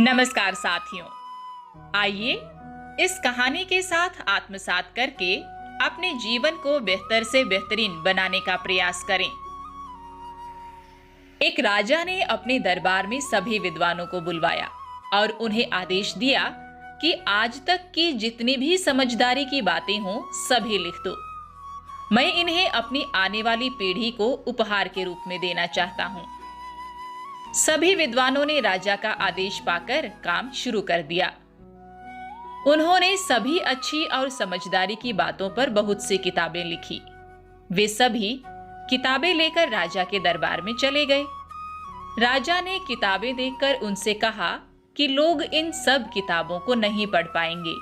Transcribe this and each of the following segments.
नमस्कार साथियों, आइए इस कहानी के साथ आत्मसात करके अपने जीवन को बेहतर से बेहतरीन बनाने का प्रयास करें। एक राजा ने अपने दरबार में सभी विद्वानों को बुलवाया और उन्हें आदेश दिया कि आज तक की जितनी भी समझदारी की बातें हों सभी लिख दो। मैं इन्हें अपनी आने वाली पीढ़ी को उपहार के रूप में देना चाहता हूं। सभी विद्वानों ने राजा का आदेश पाकर काम शुरू कर दिया। उन्होंने सभी अच्छी और समझदारी की बातों पर बहुत सी किताबें लिखी। वे सभी किताबें लेकर राजा के दरबार में चले गए। राजा ने किताबें देखकर उनसे कहा कि लोग इन सब किताबों को नहीं पढ़ पाएंगे,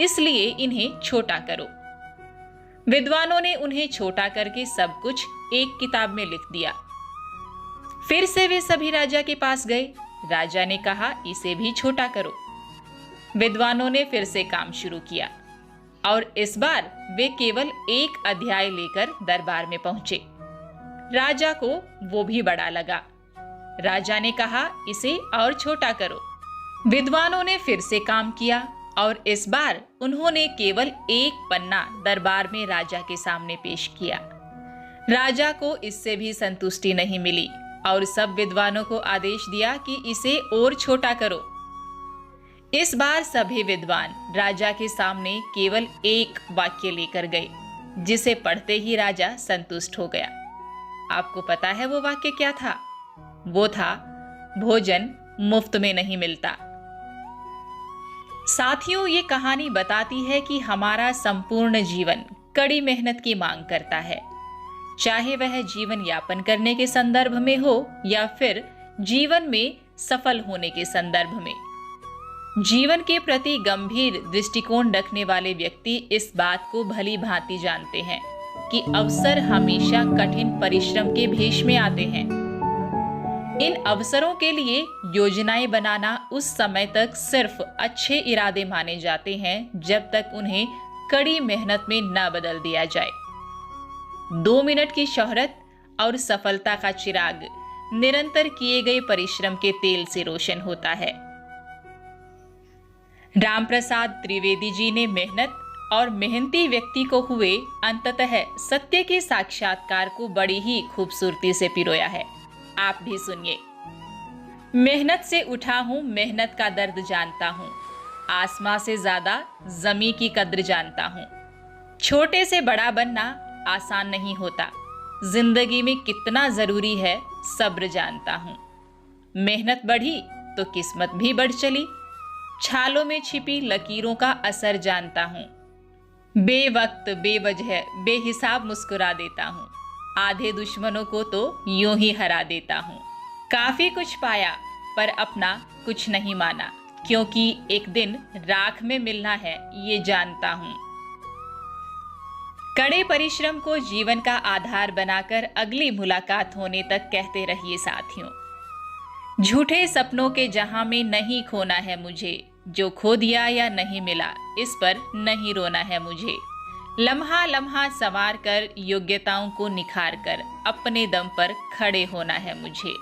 इसलिए इन्हें छोटा करो। विद्वानों ने उन्हें छोटा करके सब कुछ एक किताब में लिख दिया। फिर से वे सभी राजा के पास गए। राजा ने कहा, इसे भी छोटा करो। विद्वानों ने फिर से काम शुरू किया और इस बार वे केवल एक अध्याय लेकर दरबार में पहुंचे। राजा को वो भी बड़ा लगा। राजा ने कहा, इसे और छोटा करो। विद्वानों ने फिर से काम किया और इस बार उन्होंने केवल एक पन्ना दरबार में राजा के सामने पेश किया। राजा को इससे भी संतुष्टि नहीं मिली और सब विद्वानों को आदेश दिया कि इसे और छोटा करो। इस बार सभी विद्वान राजा के सामने केवल एक वाक्य लेकर गए, जिसे पढ़ते ही राजा संतुष्ट हो गया। आपको पता है वो वाक्य क्या था? वो था, भोजन मुफ्त में नहीं मिलता। साथियों, ये कहानी बताती है कि हमारा संपूर्ण जीवन कड़ी मेहनत की मांग करता है, चाहे वह जीवन यापन करने के संदर्भ में हो या फिर जीवन में सफल होने के संदर्भ में। जीवन के प्रति गंभीर दृष्टिकोण रखने वाले व्यक्ति इस बात को भली भांति जानते हैं कि अवसर हमेशा कठिन परिश्रम के भेष में आते हैं। इन अवसरों के लिए योजनाएं बनाना उस समय तक सिर्फ अच्छे इरादे माने जाते हैं जब तक उन्हें कड़ी मेहनत में न बदल दिया जाए। 2 मिनट की शोहरत और सफलता का चिराग निरंतर किए गए परिश्रम के तेल से रोशन होता है। रामप्रसाद त्रिवेदी जी ने मेहनत और मेहनती व्यक्ति को हुए अंततः सत्य के साक्षात्कार को बड़ी ही खूबसूरती से पिरोया है। आप भी सुनिए। मेहनत से उठा हूं, मेहनत का दर्द जानता हूं, आसमां से ज्यादा जमी की कद्र जानता हूं। छोटे से बड़ा बनना आसान नहीं होता, जिंदगी में कितना जरूरी है सब्र जानता हूं। मेहनत बढ़ी तो किस्मत भी बढ़ चली, छालों में छिपी लकीरों का असर जानता हूं। बेवक्त बेवजह बेहिसाब मुस्कुरा देता हूं, आधे दुश्मनों को तो यूं ही हरा देता हूं। काफी कुछ पाया पर अपना कुछ नहीं माना, क्योंकि एक दिन राख में मिलना है ये जानता हूं। कड़े परिश्रम को जीवन का आधार बनाकर अगली मुलाकात होने तक कहते रहिए साथियों। झूठे सपनों के जहां में नहीं खोना है मुझे, जो खो दिया या नहीं मिला इस पर नहीं रोना है मुझे। लम्हा लम्हा संवार कर योग्यताओं को निखार कर अपने दम पर खड़े होना है मुझे।